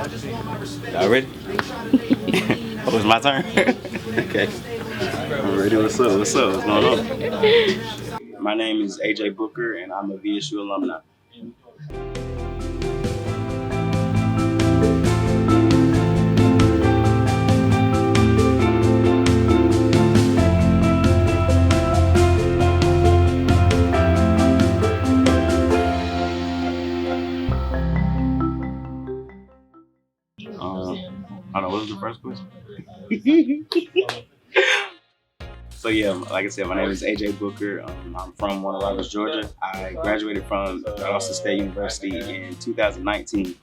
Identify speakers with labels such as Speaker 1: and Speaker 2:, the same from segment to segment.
Speaker 1: Y'all ready? Oh, it's my turn? Okay. I'm ready. What's up? What's up? What's going on? My name is AJ Booker, and I'm a VSU alumni. I don't know, what was the first question? So yeah, like I said, my name is AJ Booker. I'm from Warner Robins, Georgia. I graduated from Valdosta State University in 2019.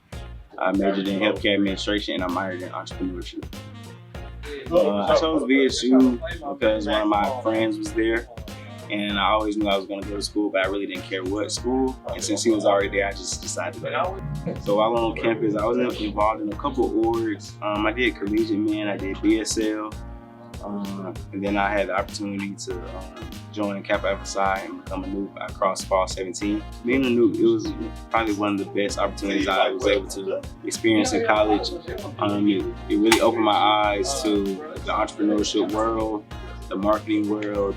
Speaker 1: I majored in healthcare administration and I minored in entrepreneurship. I chose VSU because one of my friends was there, and I always knew I was going to go to school, but I really didn't care what school. And since he was already there, I just decided to go. So while on campus, I was involved in a couple orgs. I did collegiate men, I did BSL, and then I had the opportunity to join Kappa Alpha Psi and become a noob across fall 17. Being a noob, it was probably one of the best opportunities I was able to experience in college. It really opened my eyes to the entrepreneurship world, the marketing world,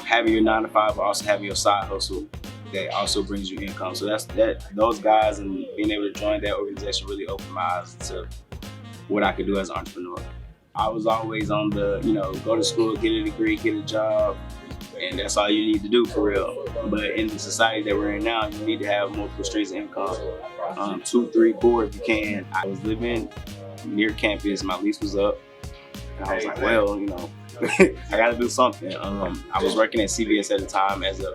Speaker 1: having your 9 to 5, but also having your side hustle that also brings you income. So those guys and being able to join that organization really opened my eyes to what I could do as an entrepreneur. I was always on the, go to school, get a degree, get a job, and that's all you need to do for real. But in the society that we're in now, you need to have multiple streams of income, 2, 3, 4 if you can. I was living near campus, my lease was up, and I was like, well, I gotta do something. I was working at CVS at the time as a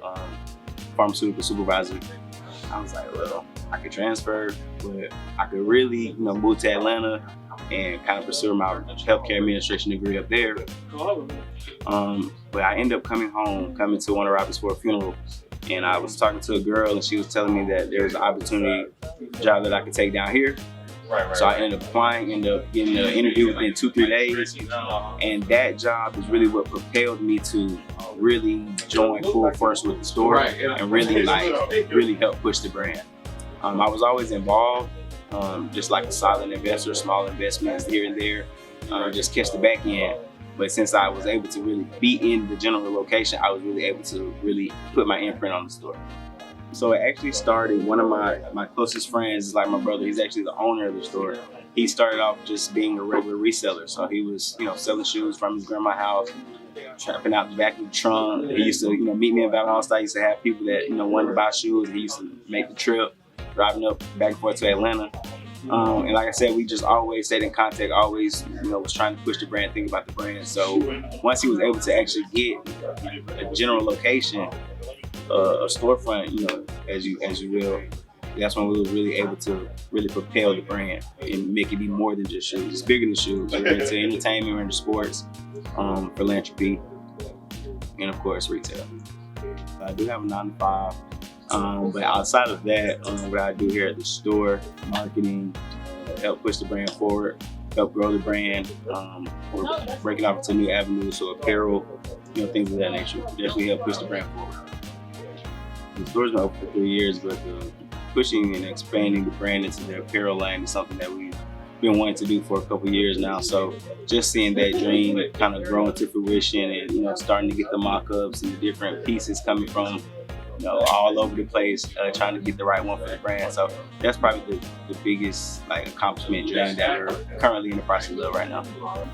Speaker 1: pharmaceutical supervisor. I was like, well, I could transfer, but I could really, move to Atlanta and kind of pursue my healthcare administration degree up there. But I ended up coming to Warner Robins for a funeral. And I was talking to a girl and she was telling me that there was an opportunity job that I could take down here. So I ended up applying, ended up getting an interview within 2-3 days. And that job is really what propelled me to really join full force with the store and really help push the brand. I was always involved, just like a solid investor, small investments here and there, just catch the back end. But since I was able to really be in the general location, I was really able to really put my imprint on the store. So it actually started, one of my closest friends is like my brother. He's actually the owner of the store. He started off just being a regular reseller. So he was, selling shoes from his grandma's house, trapping out the back of the trunk. He used to, meet me in Valdosta. I used to have people that, wanted to buy shoes. He used to make the trip, driving up back and forth to Atlanta. And like I said, we just always stayed in contact, always, was trying to push the brand, think about the brand. So once he was able to actually get a general location, a storefront, as you will, that's when we were really able to really propel the brand and make it be more than just shoes. It's bigger than shoes. We're into entertainment, we're into sports, philanthropy, and of course retail. I do have a 9 to 5. But outside of that, what I do here at the store, marketing, help push the brand forward, help grow the brand, or break it off into new avenues, so apparel, things of that nature. Definitely help push the brand forward. The store's been open for 3 years, but pushing and expanding the brand into the apparel line is something that we've been wanting to do for a couple years now. So just seeing that dream kind of grow into fruition and, starting to get the mock-ups and the different pieces coming from all over the place, trying to get the right one for the brand. So that's probably the biggest accomplishment dream that we're currently in the process of right now.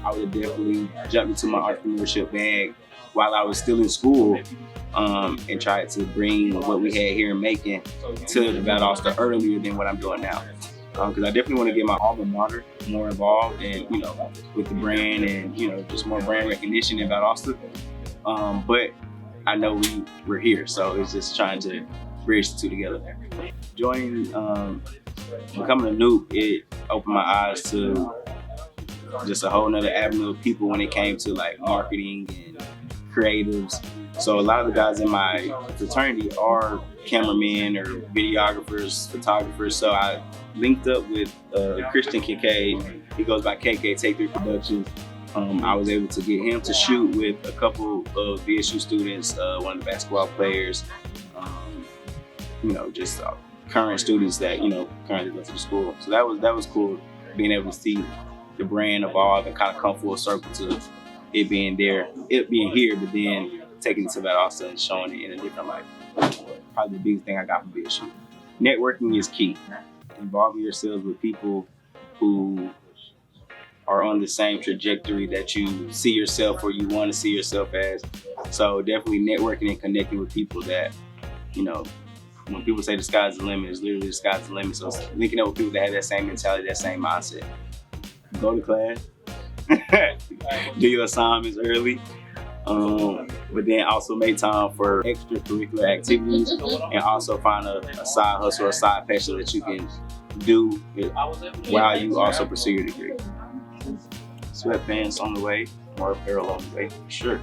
Speaker 1: I would have definitely jumped into my entrepreneurship bag while I was still in school and tried to bring what we had here in Macon to the Valdosta earlier than what I'm doing now. Because I definitely want to get my alma mater more involved and with the brand and just more brand recognition in Valdosta. But I know we're here, so it's just trying to bridge the two together. Joining, becoming a noob, it opened my eyes to just a whole nother avenue of people when it came to marketing and creatives. So a lot of the guys in my fraternity are cameramen or videographers, photographers. So I linked up with Christian Kincaid. He goes by KK Take 3 Productions. I was able to get him to shoot with a couple of VSU students, one of the basketball players, just current students that currently go to the school. So that was cool, being able to see the brand evolve and kind of come full circle to it being there, it being here, but then taking it to Valdosta and showing it in a different light. Probably the biggest thing I got from VSU. Networking is key. Involving yourselves with people who are on the same trajectory that you see yourself or you want to see yourself as. So definitely networking and connecting with people that, when people say the sky's the limit, it's literally the sky's the limit. So linking up with people that have that same mentality, that same mindset. Go to class, do your assignments early, but then also make time for extracurricular activities and also find a side hustle or a side passion that you can do while you also pursue your degree. Sweatpants on the way, more apparel on the way, for sure.